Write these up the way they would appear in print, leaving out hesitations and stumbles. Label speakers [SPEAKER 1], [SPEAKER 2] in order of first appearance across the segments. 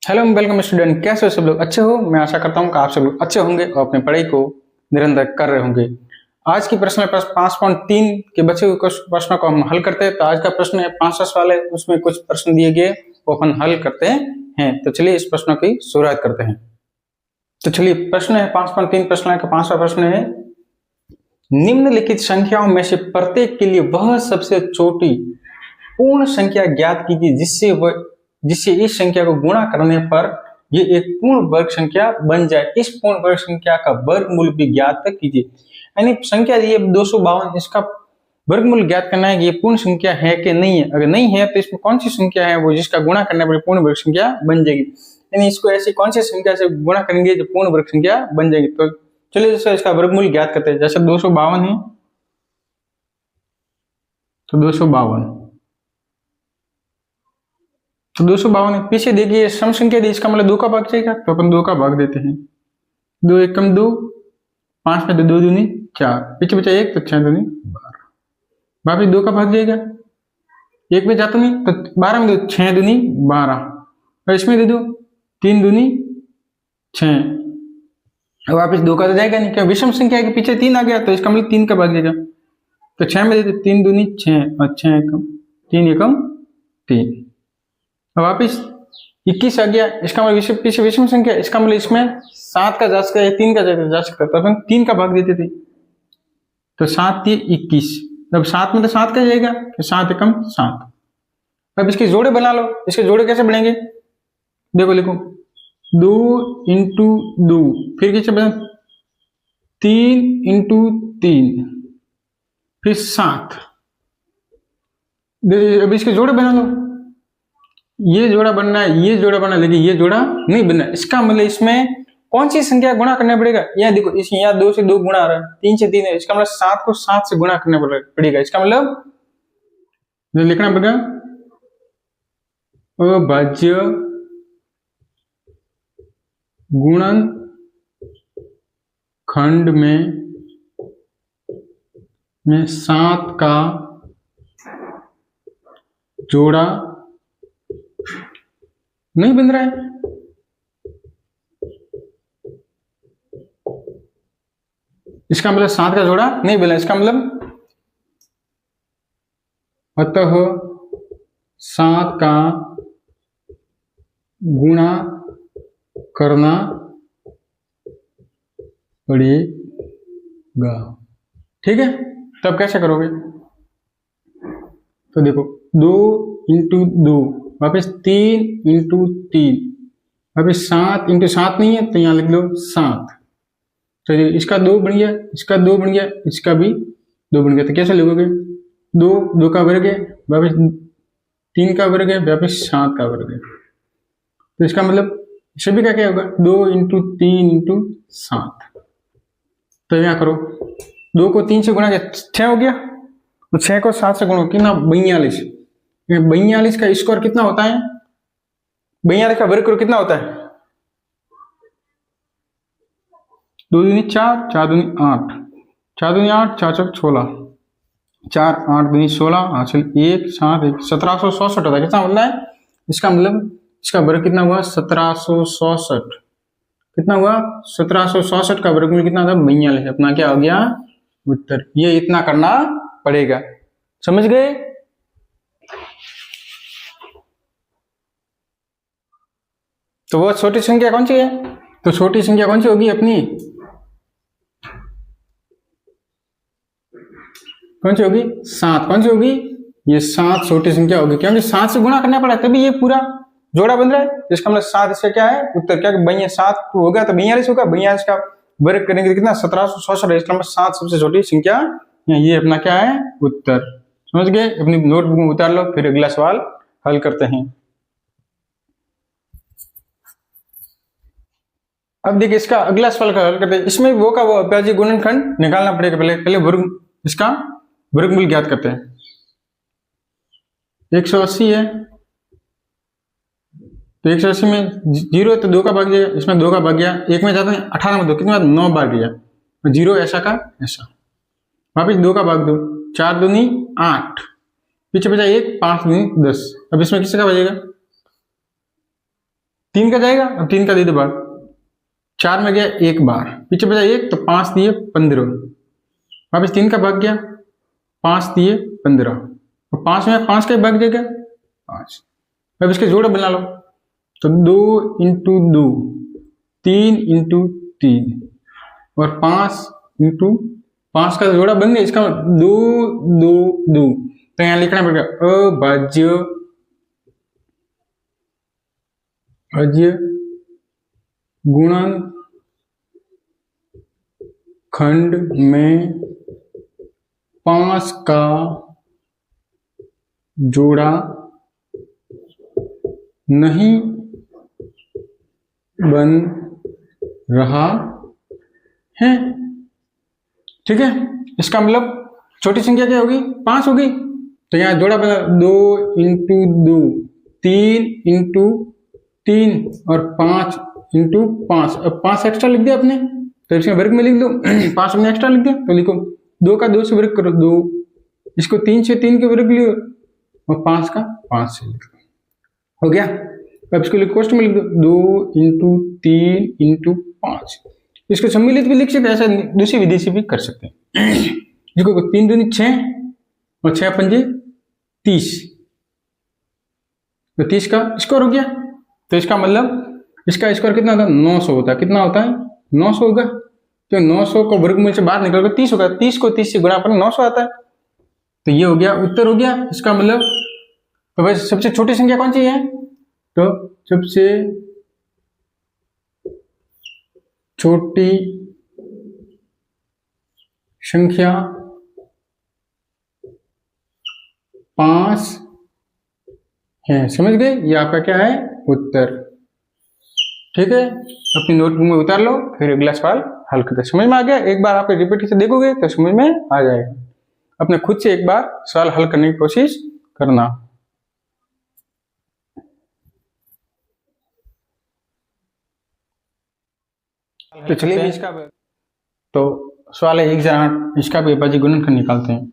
[SPEAKER 1] Hello welcome student, कैसे हो सब लोग? अच्छे हो? मैं आशा करता हूँ कि आप सब लोग अच्छे होंगे और अपनी पढ़ाई को निरंतर कर रहे होंगे। आज की प्रश्न है 5.3 के बचे हुए कुछ प्रश्नों को हम हल करते हैं। तो आज का प्रश्न है 5 सवाल है, उसमें कुछ प्रश्न दिए गए वो अपन हल करते हैं। तो चलिए इस प्रश्नों की शुरुआत करते हैं। तो चलिए प्रश्न है 5.3, प्रश्न का 5वां प्रश्न है, निम्नलिखित संख्याओं में से प्रत्येक के लिए वह सबसे छोटी पूर्ण संख्या ज्ञात कीजिए जिससे इस संख्या को गुणा करने पर ये एक पूर्ण वर्ग संख्या बन जाए। इस पूर्ण वर्ग संख्या का वर्गमूल भी ज्ञात कीजिए। यानी संख्या ये 252, इसका वर्गमूल ज्ञात करना है कि ये पूर्ण संख्या है कि नहीं है। अगर नहीं है तो इसमें कौन सी संख्या है वो जिसका गुणा करने पर पूर्ण वर्ग संख्या बन जाएगी। यानी इसको ऐसी कौन सी संख्या से गुणा करेंगे जो पूर्ण वर्ग संख्या बन जाएगी। तो चलिए जैसे इसका वर्गमूल ज्ञात करते हैं। जैसे 252 है तो 252, तो 252 पीछे देखिए सम संख्या दी, इसका मतलब 2 का भाग जाएगा तो अपन 2 का भाग देते हैं। 2 एकम 2, 5 में 2 दूनी 4, पीछे बचा 1 तो 6 दूनी 12, वापिस 2 का भाग जाएगा। 1 में जाता नहीं तो 12 में 2 6 दूनी 12, और इसमें दे दो 3 दूनी 6, वापिस 2 का तो जाएगा नहीं, क्या विषम संख्या के पीछे 3 आ गया तो इसका मतलब 3 का भाग जाएगा। तो 6 में दे दो 3 दूनी 6 और 6 एकम 3 एकम 3, वापिस 21 आ गया। इसका मतलब पीछे विषम संख्या, इसका मतलब इसमें 7 का जा सकता है, 3 का जा सकता है, तो अपन 3 का भाग देते थे। तो 7 3 21, अब 7 में तो 7 का जाएगा तो 7 एकम 7। अब इसके जोड़े बना लो। इसके जोड़े कैसे बनेंगे? देखो लिखो 2 इंटू 2, फिर कैसे बना 3 इंटू 3, फिर 7। अब इसके जोड़े बना लो। ये जोड़ा बनना है, ये जोड़ा बनना है, लेकिन ये जोड़ा नहीं बनना है। इसका मतलब इसमें कौन सी संख्या गुणा करना पड़ेगा? यहाँ देखो इस यहाँ 2 से 2 गुणा आ रहा है, 3 से 3 है, इसका मतलब 7 को 7 से गुणा करना पड़ेगा। इसका मतलब लिखना पड़ेगा अभाज्य गुणन खंड में 7 का जोड़ा नहीं बन रहा है। इसका मतलब 7 का जोड़ा नहीं बना। इसका मतलब अतः 7 का गुणा करना पड़ेगा। ठीक है, तब कैसे करोगे? तो देखो 2 इंटू 2, वापिस 3 इंटू 3, वापिस 7 इंटू 7 नहीं है तो यहाँ लिख लो 7। तो इसका 2 बन गया, इसका 2 बन गया, इसका भी 2 बन गया। तो कैसे लिखोगे? 2 का वर्ग है, वापिस 3 का वर्ग है, वापिस 7 का वर्ग है। तो इसका मतलब सभी का क्या होगा? 2 इंटू 3 इंटू 7। तो यहाँ करो 2 को 3 से गुणा किया 6 हो गया, तो 6 को 7 से गुणा कितना 42। 42 का स्क्वायर कितना होता है? 42 का वर्ग कितना होता है? 2 दूनी 4, 4 दूनी 8, 4 दूनी 8, 4 4 16, 4 8 दूनी 16, हासिल 1 7 1 1766 होता है। कितना होता है? इसका मतलब इसका वर्ग कितना हुआ? 1766। कितना हुआ? 1766 का वर्गमूल कितना था? 42। अपना क्या हो गया उत्तर। ये इतना करना पड़ेगा, समझ गए? तो वो छोटी संख्या कौन सी है? तो छोटी संख्या कौन सी होगी अपनी? कौन सी होगी? 7। कौन सी होगी? ये 7 छोटी संख्या होगी, क्योंकि 7 से गुणा करना पड़ा तभी ये पूरा जोड़ा बन रहा है। इसका मतलब 7 इसका क्या है उत्तर? क्या 7 होगा तो 42 होगा। 42 का वर्ग करेंगे कितना? 1766। इसका मतलब 7 सबसे छोटी संख्या, ये अपना क्या है उत्तर। समझ गए? अपनी नोटबुक में उतार लो, फिर अगला सवाल हल करते हैं। अब देखिए इसका अगला सवाल का हल करते हैं। इसमें वो का वो अभाज्य गुणनखंड निकालना पड़ेगा। पहले वर्ग, इसका वर्गमूल ज्ञात करते हैं। 180 है तो 180 में 0 है तो 2 का भाग गया, इसमें 2 का भाग गया, 1 में जाता है 18 में 2 कितने बार 9 बार गया, 0 ऐसा का ऐसा, वापिस 2 का भाग दो, 4 दूनी 8, पीछे बचा 1, 5 दूनी 10। अब इसमें किसका बचेगा? 3 का जाएगा, अब 3 का दे दो भाग, 4 में गया एक बार, पीछे बचा 1 तो 5 दिए 15, वापस 3 का भाग गया, 5 दिए 15, और 5 में 5 का भाग जाएगा 5। अब इसके जोड़े बना लो, तो 2 इंटू 2, 3 इंटू 3 और 5 इंटू 5 का जोड़ा बन गया, इसका 2 2 2, तो यहाँ लिखना पड़ेगा अभाज्य गुणनखंड में 5 का जोड़ा नहीं बन रहा है। ठीक है, इसका मतलब छोटी संख्या क्या होगी, 5 होगी, तो यहाँ जोड़ा बना 2 इंटू 2, 3 इंटू 3 और 5 इंटू 5। अब 5 एक्स्ट्रा लिख दिया आपने, तो इसमें वर्ग में लिख दो 5 हमने एक्स्ट्रा लिख दिया, तो लिखो 2 का 2 से वर्ग करो 2, इसको 3 से 3 के वर्ग लियो और 5 का 5 से लिख दो, हो गया। अब इसको लिखो कोष्टक में लिख दो 2 इंटू 3 इंटू 5, इसको सम्मिलित भी लिख सकते हैं, ऐसा दूसरी विधि से भी कर सकते हैं। देखो 3 दूनी 6 और 6 पंजे 30, तो 30 का स्क्वायर हो गया, तो इसका मतलब इसका स्क्वायर कितना होता है, 900 होता है। कितना होता है, 900 होगा, तो 900 को वर्गमूल से बाहर निकल कर 30 होगा, 30 को 30 से गुणा पर 900 आता है, तो ये हो गया उत्तर हो गया इसका मतलब। तो वैसे सबसे छोटी संख्या कौन सी है, तो सबसे छोटी संख्या 5 है। समझ गए, ये आपका क्या है, उत्तर। ठीक है, अपनी नोटबुक में उतार लो, फिर अगला सवाल हल करते। समझ में आ गया, एक बार आप रिपीट से देखोगे तो समझ में आ जाएगा। अपने खुद से एक बार सवाल हल करने की कोशिश करना। तो चलिए इसका, तो सवाल है 1008, इसका भी अभाज्य गुणनखंड निकालते हैं।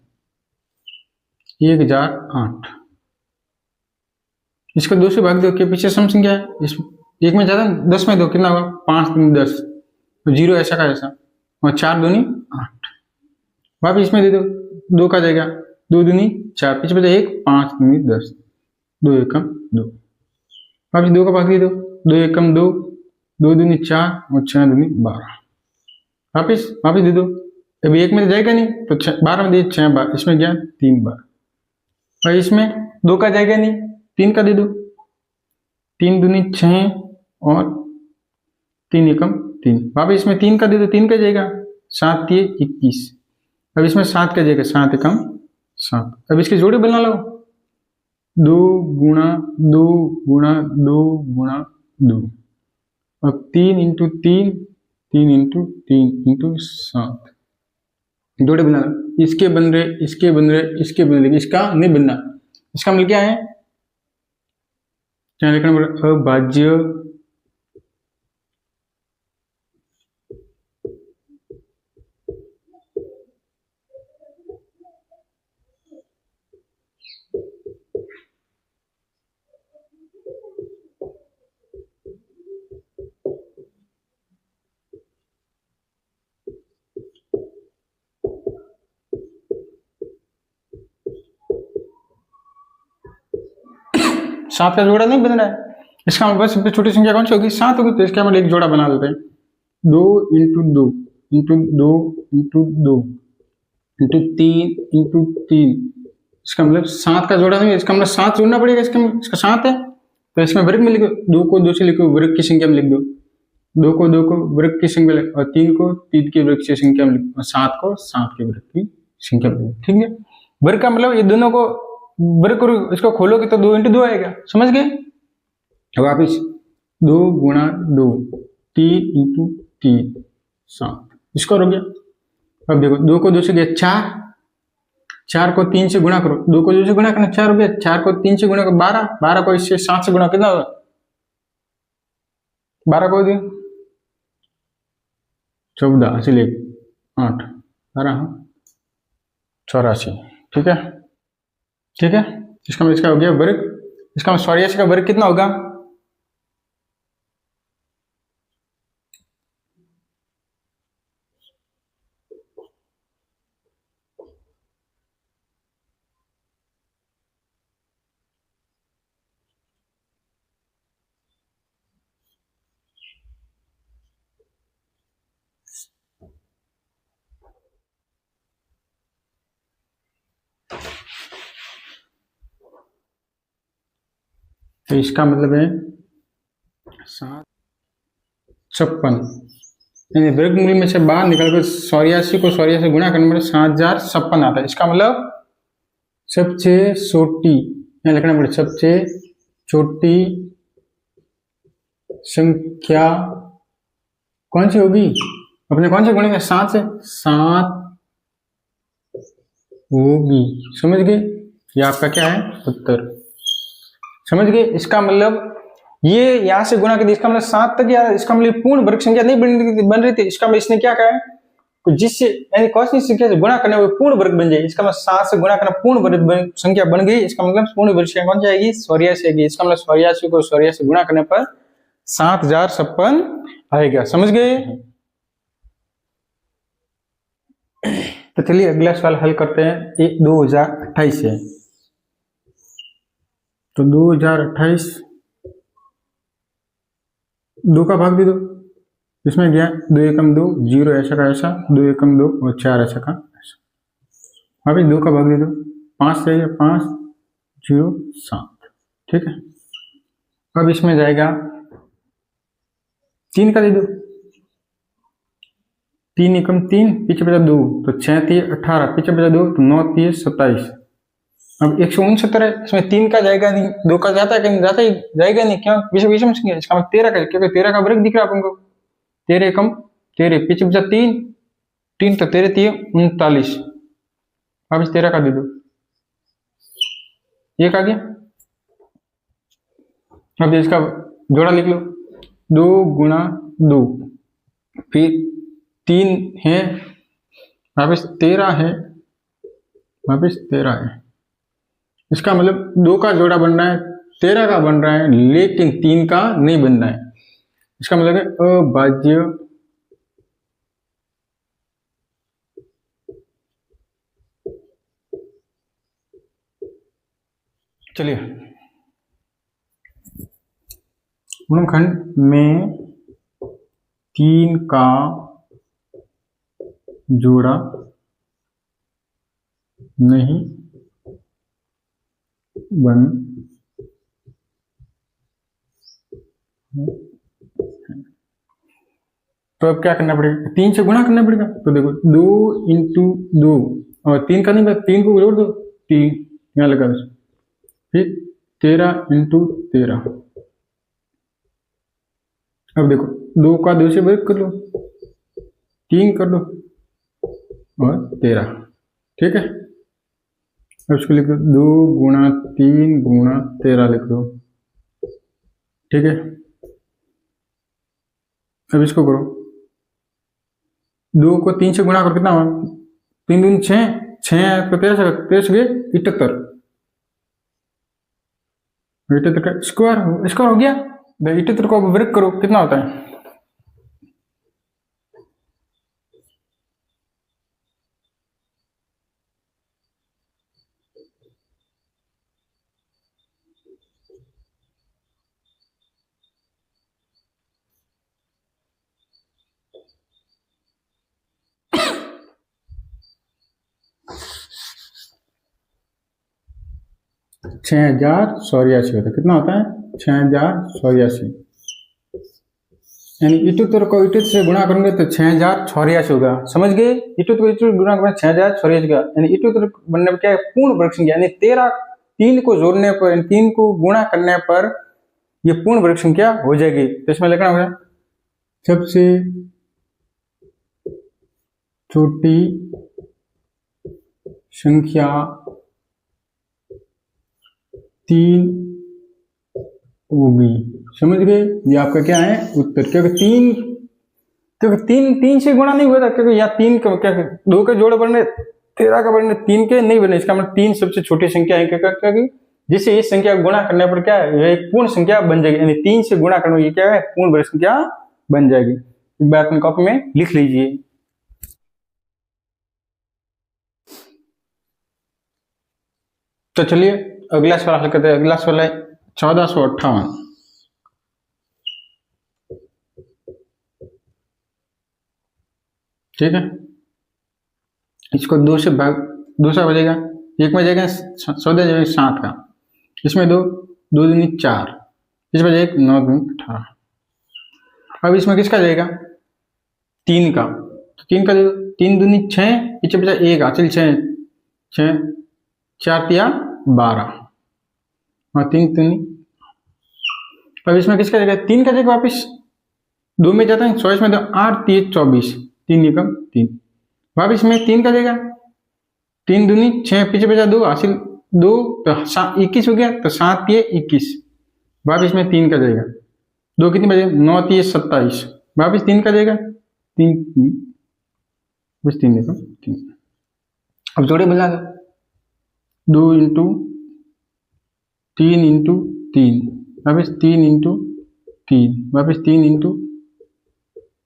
[SPEAKER 1] 1008, इसको 2 से भाग दो, के पीछे सम संख्या है, इस एक में ज्यादा 10 में दो, कितना होगा 5 दूनी 10, तो 0 ऐसा का ऐसा, और 4 दूनी 8, वापिस इसमें दे दो 2 का जाएगा, 2 दूनी 4, पीछे बचा 1, 5 दूनी 10, 2 एकम 2, वापिस 2 का भाग दे दो, 2 एकम 2, 2 दूनी 4 और 6 दूनी 12, वापिस दे दो। अभी 1 में तो जाएगा नहीं, तो 12 में दे 6 बार, इसमें गया 3 बार, और इसमें 2 का जाएगा नहीं, 3 का दे दो, 3 दूनी 6 और 3 एकम 3, वापिस इसमें 3 का दे दो, 3 का जाएगा, 7 दिए 21, अब इसमें 7 का जाएगा, 7 एकम 7। अब इसके जोड़े बना लो, 2 गुणा 2 गुणा 2 गुणा 2, अब 3 इंटू 3, 3 इंटू 3 इंटू 7, जोड़े बना लो, इसके बन रहे, इसके बन रहे, इसके बन रहे, इसका नहीं बनना। इसका मतलब क्या है, क्या लिखना पड़ेगा, अभाज्य सात का जोड़ा नहीं बन रहा है, इसका मतलब सबसे छोटी संख्या कौन सी होगी, 7 होगी, तो इसका मतलब एक जोड़ा बना देते हैं, 2 into 2 into 2 into 2 into 3 into 3, इसका मतलब 7 का जोड़ा नहीं है, इसका मतलब 7 जोड़ना पड़ेगा, इसका 7 है, तो इसमें वर्ग में लिखो, 2 को 2 से लिखो, वर्ग की संख्या में लिख दो, 2 को 2 को वर्ग की संख्या में लिखो, और 3 को 3 के वर्ग की संख्या में लिखो, और 7 को 7 के वर्ग की संख्या में लिखो। ठीक है, वर्ग का मतलब ये दोनों को वर्ग करो, इसको खोलोगे तो 2 इंटू 2 आएगा, समझ गए। वापिस 2 गुणा 2, 3 इंटू 3 7, इसको हो गया। अब देखो 2 को 2 से गया 4, 4 को 3 से गुणा करो, 2 को 2 से गुणा करना 4 हो गया, 4 को 3 से गुणा करो 12, 12 को इससे 7 से गुणा कितना होगा, 12 को दिया 14 से ले 8, 12 84। ठीक है, ठीक है, इसका मतलब इसका हो गया वर्ग, इसका 84 का वर्ग कितना होगा, तो इसका मतलब है 756, यानी वर्गमूल में से बाहर निकलकर 84 को 84 से गुणा करने पर 7056 आता है। इसका मतलब सबसे छोटी, यहाँ लिखना पड़ेगा, सबसे छोटी संख्या कौन सी होगी, अपने कौन से गुणेंगे, 7 से, 7 होगी। समझ गए, ये आपका क्या है उत्तर, समझ गए। इसका मतलब ये यहां से गुणा कर, इसका मतलब 7 तक, या इसका मतलब पूर्ण वर्ग संख्या नहीं बन रही थी। इसका मतलब इसने क्या कहा है, जिससे यानी कौन सी संख्या से गुणा करना वो पूर्ण वर्ग बन जाए। इसका मतलब 7 से गुणा करना पूर्ण वर्ग संख्या बन गई। इसका मतलब पूर्ण वर्ग संख्या कौन सी आएगी, 84 आएगी। इसका मतलब 84 को 84 से गुणा करने पर 7056 आएगा। समझ गए। तो चलिए अगला सवाल हल करते हैं। ये 2028 है, तो 2028 2 का भाग दे दो, इसमें गया 2 एकम 2, 0 ऐसा का ऐसा, 2 एकम 2 और 4 ऐसा का ऐसा। अभी 2 का भाग दे दो, 5 चाहिए, 5 0 7, ठीक है। अब इसमें जाएगा 3 का दे दो, 3 एकम 3, पीछे बचा 2, तो 6 3 18, पीछे बचा 2 तो 9 3 27। अब 169 है, इसमें 3 का जाएगा नहीं, 2 का जाता है कहीं, जाता ही जाएगा नहीं, क्यों, विषम संख्या। इसका मतलब 13 का, क्योंकि 13 का वर्ग दिख रहा है अपन को, 13 एकम 13, पीछे बचा 3 3, तो 13 3 39। अब इस 13 का दे दो, 1 आ गया। अब इसका जोड़ा लिख लो, 2 गुणा 2, फिर 3 है, वापिस 13 है, वापिस 13 है। इसका मतलब 2 का जोड़ा बन रहा है, 13 का बन रहा है, लेकिन 3 का नहीं बन रहा है। इसका मतलब है अभाज्य चलिए गुणनखंड में 3 का जोड़ा नहीं बन, तो अब क्या करना पड़ेगा, 3 से गुणा करना पड़ेगा। तो देखो 2 इंटू 2, और 3 का नहीं, 3 को जोड़ दो, 3 यहाँ लगा, फिर 13 इंटू 13। अब देखो 2 का 2 से वर्ग कर लो, 3 कर लो और 13, ठीक है। अब इसको लिख दो, 2 गुणा 3 गुणा 13 लिख दो, ठीक है। अब इसको करो, 2 को 3 से गुणा करो, कितना हुआ, 3 दूनी 6, 6 को 13 से गए 78, 78 का स्क्वायर हो गया। 78 को वर्ग करो, कितना होता है, छह हजार 84 होता है। कितना होता है, 6084, यानी 78 को 78 से गुणा करेंगे तो 6084 होगा। समझ गए, 78 को 78 गुणा करेंगे 6084 का, यानी 78 बनने पर क्या है, पूर्ण वर्ग संख्या, यानी 13 3 को जोड़ने पर, 3 को गुणा करने पर ये पूर्ण वर्ग संख्या हो जाएगी। तो इसमें लिखना होगा सबसे छोटी संख्या 3 होगी। समझ गए, ये आपका क्या है उत्तर, क्योंकि 3 से गुणा नहीं हुआ था, क्योंकि यहाँ 3 का क्या 2 के जोड़े बनने, 13 का बनने, 3 के नहीं बने। इसका मतलब 3 सबसे छोटी संख्या है, क्योंकि जिससे इस संख्या गुणा करने पर क्या है, यह एक पूर्ण संख्या बन जाएगी, यानी 3 से गुणा करना ये क्या है, पूर्ण वर्ग संख्या बन जाएगी। एक बार अपनी कॉपी में लिख लीजिए। तो चलिए अगला सवाल हल करते हैं। अगला सवाल है 1458, ठीक है। इसको 2 से भाग, दूसरा बजेगा, एक में जाएगा 14 7 का, इसमें 2 2 दूनी 4, पीछे बचा 1, 9 दूनी 18। अब इसमें किसका जाएगा? 3 का, तो 3 का दे दो, 3 दूनी 6, पीछे बचा 1, हासिल 6, 6 4 तिया 12 और 3 दूनी। अब इसमें किसका जाएगा? 3 का जाएगा, वापिस 2 में जाता है, 24 में तो 8 3 24, 3 एकम 3, वापिस में 3 का जाएगा, 3 दूनी 6, पीछे बचा 2, हासिल 2, तो 21 हो गया, तो 7 3 21, वापिस में 3 का जाएगा, 2 कितनी बजे? 9 3 27, वापिस 3 का जाएगा, 3 बस 3 एकम 3। अब जोड़े बना दो, 2 इंटू 3 इंटू 3, वापिस 3 इंटू 3, वापिस 3 इंटू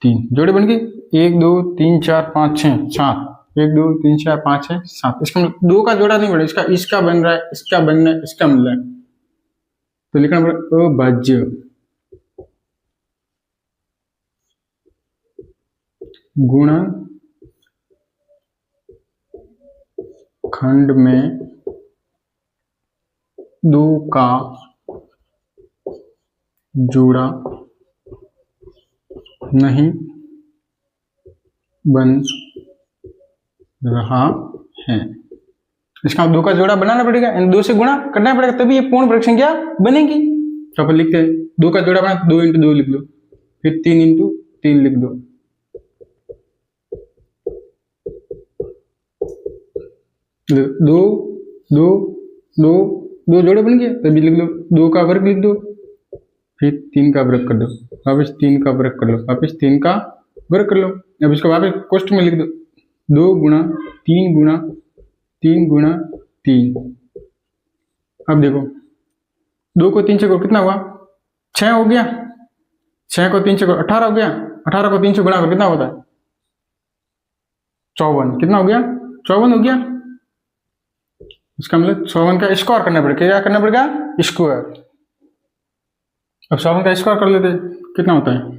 [SPEAKER 1] 3, जोड़े बन गए 1 2 3 4 5 6 7, 1 2 3 4 5 6 7। इसका 2 का जोड़ा नहीं बना, इसका बन रहा है, इसका बन रहा है, इसका मिल रहा है, तो लिखना पड़ेगा अभाज्य गुणन खंड में 2 का जोड़ा नहीं बन रहा है। इसका 2 का जोड़ा बनाना पड़ेगा, 2 से गुणा करना पड़ेगा, तभी ये पूर्ण वर्ग संख्या बनेगी। तो अपन लिखते हैं 2 का जोड़ा बना, 2 इंटू 2 लिख दो, फिर 3 इंटू 3 लिख दो, दो दो दो दो जोड़े बन गए, तभी लिख दो 2 का वर्ग लिख दो, फिर 3 का वर्ग कर दो, वापस 3 का वर्ग कर लो, वापस 3 का वर्ग कर लो। अब इसको वापस कोष्ठ में लिख दो, 2 गुणा 3 गुणा 3 गुणा 3। अब देखो 2 को 3 से कितना हुआ? 6 हो गया, 6 को 3 से 18 हो गया, 18 को 3 से गुणा कितना होता है? 54। कितना हो गया? 54 हो गया। इसका मतलब 54 का स्क्वायर करना पड़ेगा, क्या करना पड़ेगा? स्क्वायर। अब 54 का स्क्वायर कर लेते, कितना होता है?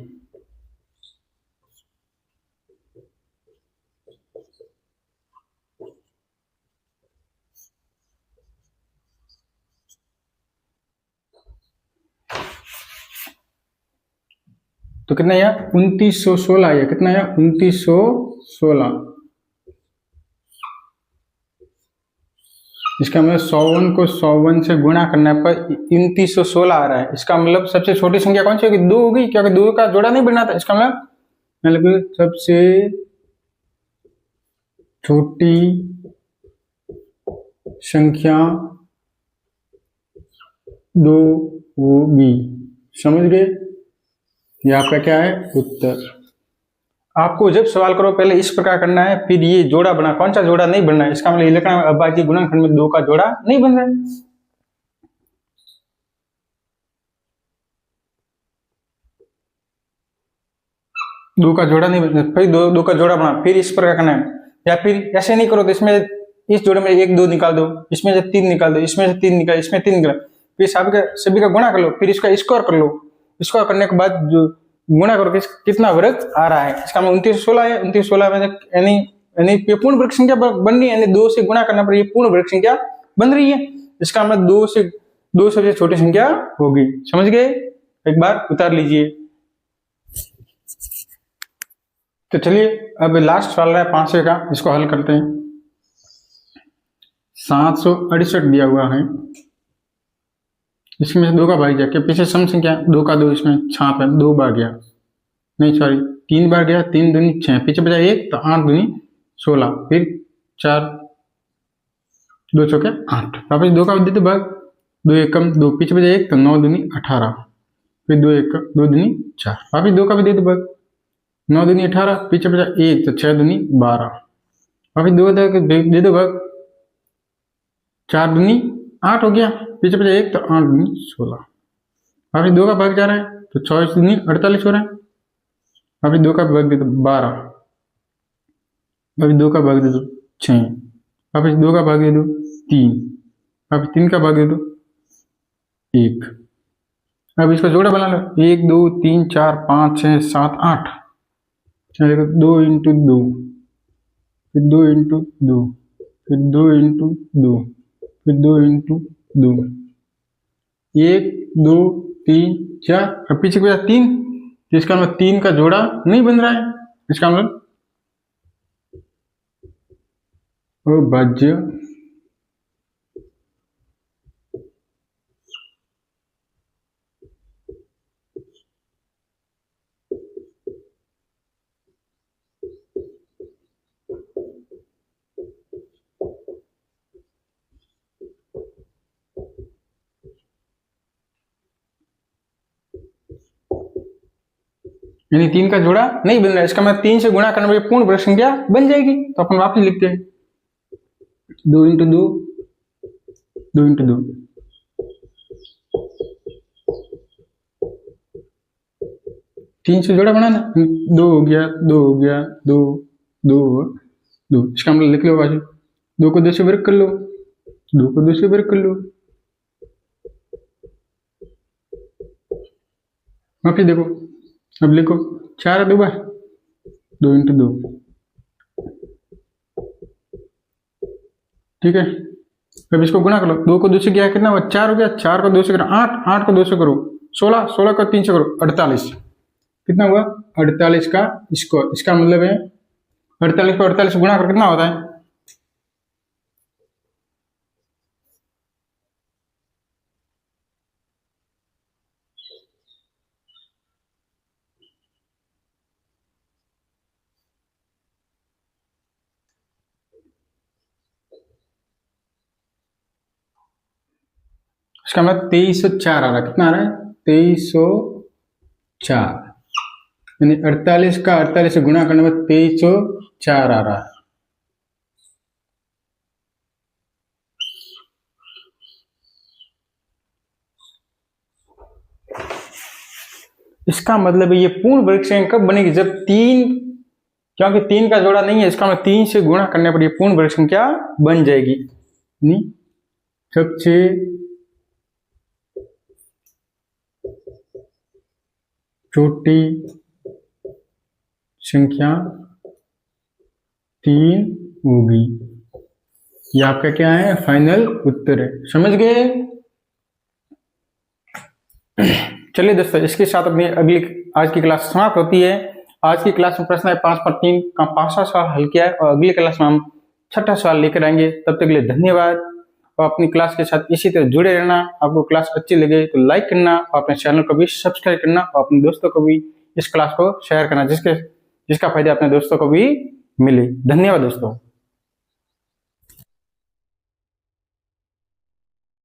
[SPEAKER 1] तो कितना आया? 2916 आया। कितना आया? 2916। इसका मतलब 51 को 51 से गुणा करने पर 2916 आ रहा है। इसका मतलब सबसे छोटी संख्या कौन सी होगी? 2 होगी, क्योंकि 2 का जोड़ा नहीं बनना था। इसका मतलब सबसे छोटी संख्या 2 होगी। समझ गए? ये आपका क्या है? उत्तर। आपको जब सवाल करो पहले इस प्रकार करना है, फिर ये जोड़ा बना, कौन सा जोड़ा नहीं बनना है। इसका मतलब लिखना है अभाज्य गुणनखंड में 2 का जोड़ा नहीं बन रहा है। दो का जोड़ा नहीं बना, फिर दो का जोड़ा बना, फिर इस प्रकार करना है। या फिर ऐसे नहीं करो तो इसमें इस जोड़े में 1 2 निकाल दो, इसमें से 3 निकाल दो, इसमें से 3 निकाल, इसमें 3 निकाल, फिर सभी का गुणा कर लो, फिर इसका स्क्वायर कर लो। स्क्वायर करने के बाद जो गुणा करो कितना वर्ग आ रहा है। इसका 2916 है। 2916 में यानी पूर्ण वर्ग संख्या बन रही है, यानी 2 से गुणा करना पड़ेगी, पूर्ण वर्ग संख्या बन रही है। इसका मतलब 2 सबसे छोटी संख्या होगी। समझ गए? एक बार उतार लीजिए। तो चलिए अब लास्ट सवाल रहा है 500 का, इसको हल करते हैं। 768 दिया हुआ है, इसमें से 2 का भाग गया, पीछे सम संख्या 2 का 2, इसमें छाप है 2 बार गया, नहीं सॉरी 3 बार गया, 3 दूनी 6, पीछे बचा 1, तो 8 दूनी 16, फिर 4 2 चौके 8, वापस 2 का दे दो भाग, 2 एकम 2, पीछे बचा 1, तो 9 दूनी 18, फिर 2 दूनी 4, वापस 2 का भी दे दो भाग, 9 दूनी 18, पीछे बचा 1, तो 6 दूनी 12, वापस 2 दे दो भाग, 4 दूनी 8 हो गया, पीछे बचा 1, तो 8 दूनी 16, वापस 2 का भाग जा रहा है, तो 24 दूनी 48 हो रहा है, वापस 2 का भाग दे दो 12, वापस 2 का भाग दे दो 6, वापस 2 का भाग दे दो 3, वापस 3 का भाग दे दो 1। अब इसका जोड़ा बना लो, 1 2 3 4 5 6 7 8, 2 इंटू 2, फिर 2 इंटू 2, फिर 2 इंटू 2, फिर 2 इंटू 2, 1 2 3 4, अब पीछे के बचा 3, तो इसका मतलब 3 का जोड़ा नहीं बन रहा है, इसका मतलब अभाज्य यानी 3 का जोड़ा नहीं बन रहा है, इसका मतलब 3 से गुणा करने पर पूर्ण वर्ग संख्या बन जाएगी। तो अपन वापस लिखते हैं 2 इंटू 2, 2 इंटू 2, 3 से जोड़ा बनाना, 2 हो गया, 2 हो गया, 2 2 2, इसका मतलब लिख लो बाजू, 2 को 2 से वर्ग कर लो, 2 को 2 से वर्ग कर लो, वापिस देखो, अब लिखो 4 2 बार, 2 इंटू 2, ठीक है। अब इसको गुणा कर लो, 2 को 2 से किया कितना हुआ, 4 हो गया, 4 को 2 से करो 8, 8 को 2 से करो 16, 16 को 3 से करो 48, कितना हुआ 48 का स्क्वायर, इसका मतलब है 48 को 48 गुणा कर कितना होता है, इसका मतलब 2304 आ रहा है, कितना आ रहा है 2304, यानी 48 का 48 से गुणा करने में 2304 आ रहा है। इसका मतलब ये पूर्ण वर्ग संख्या कब बनेगी, जब 3, क्योंकि 3 का जोड़ा नहीं है, इसका मतलब 3 से गुणा करने पर ये पूर्ण वर्ग संख्या बन जाएगी। सबसे छोटी संख्या 3 होगी, ये आपका क्या है फाइनल उत्तर है, समझ गए। चलिए दोस्तों, इसके साथ अपनी अगली आज की क्लास समाप्त होती है। आज की क्लास में प्रश्न है 5/3 का 5वां सवाल हल किया है, और अगली क्लास में हम 6ठा सवाल लेकर आएंगे। तब तक के लिए धन्यवाद, और अपनी क्लास के साथ इसी तरह जुड़े रहना। आपको क्लास अच्छी लगे तो लाइक करना, और अपने चैनल को भी सब्सक्राइब करना, और अपने दोस्तों को भी इस क्लास को शेयर करना, जिसका फायदा अपने दोस्तों को भी मिले। धन्यवाद दोस्तों।